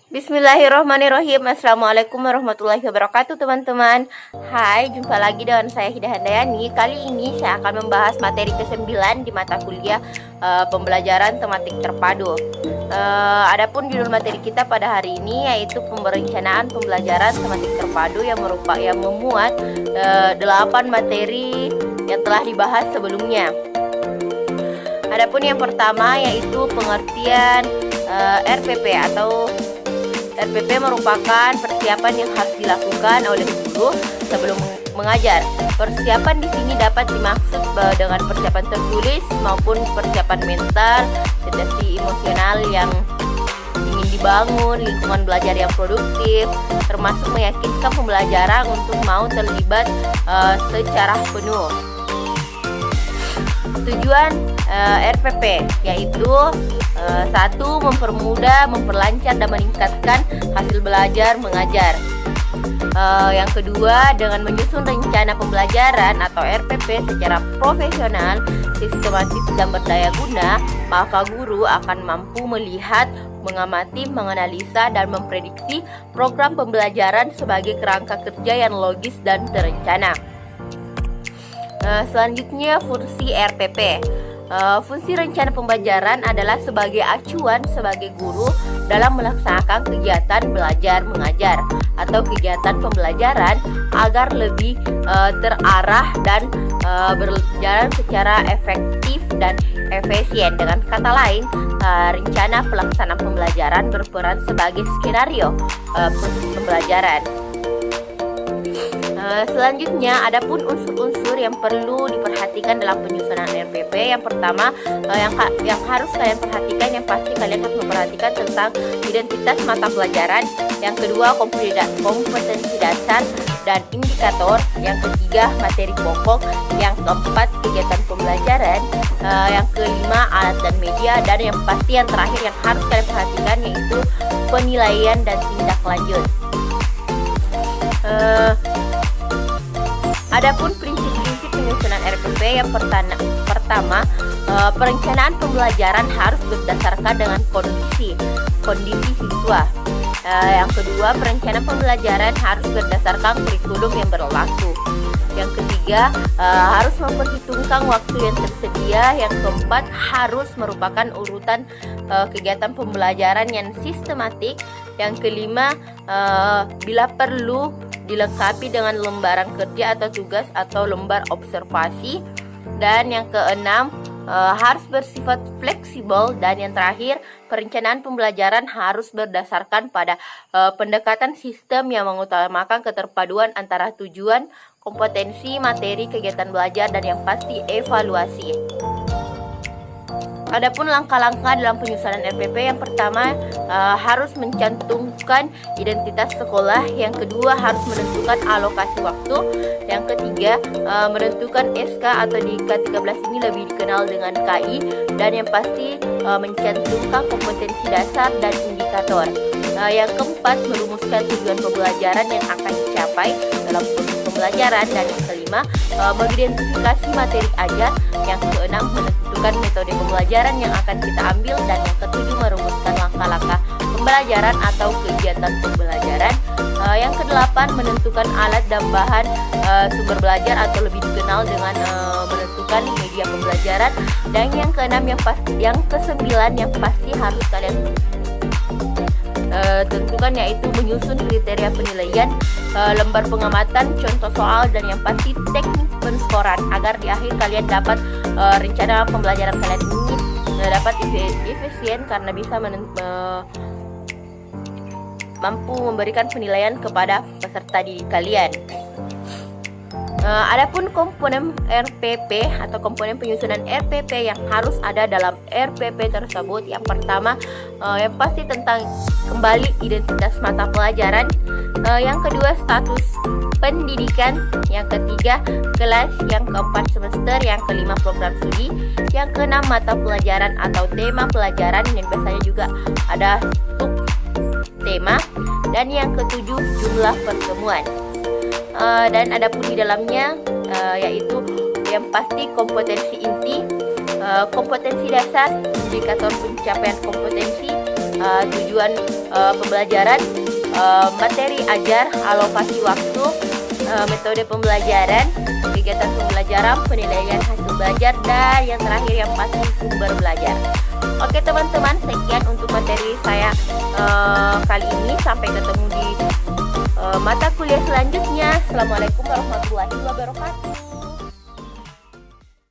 Bismillahirrahmanirrahim. Assalamualaikum warahmatullahi wabarakatuh, teman-teman. Hai, jumpa lagi dengan saya Hida Handayani. Kali ini saya akan membahas materi ke-9 di mata kuliah pembelajaran tematik terpadu. Adapun judul materi kita pada hari ini yaitu perencanaan pembelajaran tematik terpadu yang memuat 8 materi yang telah dibahas sebelumnya. Adapun yang pertama yaitu pengertian RPP atau RPP merupakan persiapan yang harus dilakukan oleh guru sebelum mengajar. Persiapan di sini dapat dimaksud dengan persiapan tertulis maupun persiapan mental, situasi emosional yang ingin dibangun, lingkungan belajar yang produktif, termasuk meyakinkan pembelajaran untuk mau terlibat secara penuh. Tujuan RPP yaitu 1. Mempermudah, memperlancar dan meningkatkan hasil belajar mengajar. Yang kedua, dengan menyusun rencana pembelajaran atau RPP secara profesional, sistematis dan berdaya guna, maka guru akan mampu melihat, mengamati, menganalisa dan memprediksi program pembelajaran sebagai kerangka kerja yang logis dan terencana. Selanjutnya, fungsi RPP. Fungsi rencana pembelajaran adalah sebagai acuan sebagai guru dalam melaksanakan kegiatan belajar mengajar atau kegiatan pembelajaran agar lebih terarah dan berjalan secara efektif dan efisien. Dengan kata lain, rencana pelaksanaan pembelajaran berperan sebagai skenario proses pembelajaran. Selanjutnya, adapun unsur-unsur yang perlu diperhatikan dalam penyusunan RPP. Yang pertama, yang harus kalian perhatikan, yang pasti kalian harus memperhatikan tentang identitas mata pelajaran. Yang kedua, kompetensi dasar dan indikator. Yang ketiga, materi pokok. Yang keempat, kegiatan pembelajaran. Yang kelima, alat dan media. Dan yang pasti yang terakhir yang harus kalian perhatikan yaitu penilaian dan tindak lanjut. Adapun prinsip-prinsip penyusunan RPP. Yang pertama, perencanaan pembelajaran harus berdasarkan dengan kondisi siswa. Yang kedua, perencanaan pembelajaran harus berdasarkan kurikulum yang berlaku. Yang ketiga, harus memperhitungkan waktu yang tersedia. Yang keempat, harus merupakan urutan kegiatan pembelajaran yang sistematik. Yang kelima, bila perlu dilengkapi dengan lembaran kerja atau tugas atau lembar observasi. Dan yang keenam, harus bersifat fleksibel. Dan yang terakhir, perencanaan pembelajaran harus berdasarkan pada pendekatan sistem yang mengutamakan keterpaduan antara tujuan, kompetensi, materi, kegiatan belajar, dan yang pasti evaluasi. Adapun langkah-langkah dalam penyusunan RPP. Yang pertama, harus mencantumkan identitas sekolah. Yang kedua, harus menentukan alokasi waktu. Yang ketiga, menentukan SK atau di K13 ini lebih dikenal dengan KI. Dan yang pasti, mencantumkan kompetensi dasar dan indikator. Yang keempat, merumuskan tujuan pembelajaran yang akan dicapai dalam proses pembelajaran. Dan yang kelima, mengidentifikasi materi ajar. Yang keenam, menentukan metode pembelajaran yang akan kita ambil. Dan yang ketujuh, merumuskan langkah-langkah pembelajaran atau kegiatan pembelajaran. Yang kedelapan, menentukan alat dan bahan sumber belajar atau lebih dikenal dengan menentukan media pembelajaran. Dan yang keenam, yang kesembilan yang pasti harus kalian tentukan yaitu menyusun kriteria penilaian, lembar pengamatan, contoh soal, dan yang pasti teknik penskoran agar di akhir kalian dapat rencana pembelajaran kalian ini dapat efisien karena bisa mampu memberikan penilaian kepada peserta didik kalian. Adapun komponen RPP atau komponen penyusunan RPP yang harus ada dalam RPP tersebut. Yang pertama, yang pasti tentang kembali identitas mata pelajaran. Yang kedua, status pendidikan. Yang ketiga, kelas. Yang keempat, semester. Yang kelima, program studi. Yang keenam, mata pelajaran atau tema pelajaran yang biasanya juga ada sub tema. Dan yang ketujuh, jumlah pertemuan. Dan ada pun di dalamnya yaitu yang pasti kompetensi inti, kompetensi dasar, indikator pencapaian kompetensi, tujuan pembelajaran, materi ajar, alokasi waktu, metode pembelajaran, kegiatan pembelajaran, penilaian hasil belajar, dan yang terakhir yang pasti sumber belajar. Oke teman-teman, sekian untuk materi saya kali ini. Sampai ketemu di mata kuliah selanjutnya. Assalamualaikum warahmatullahi wabarakatuh.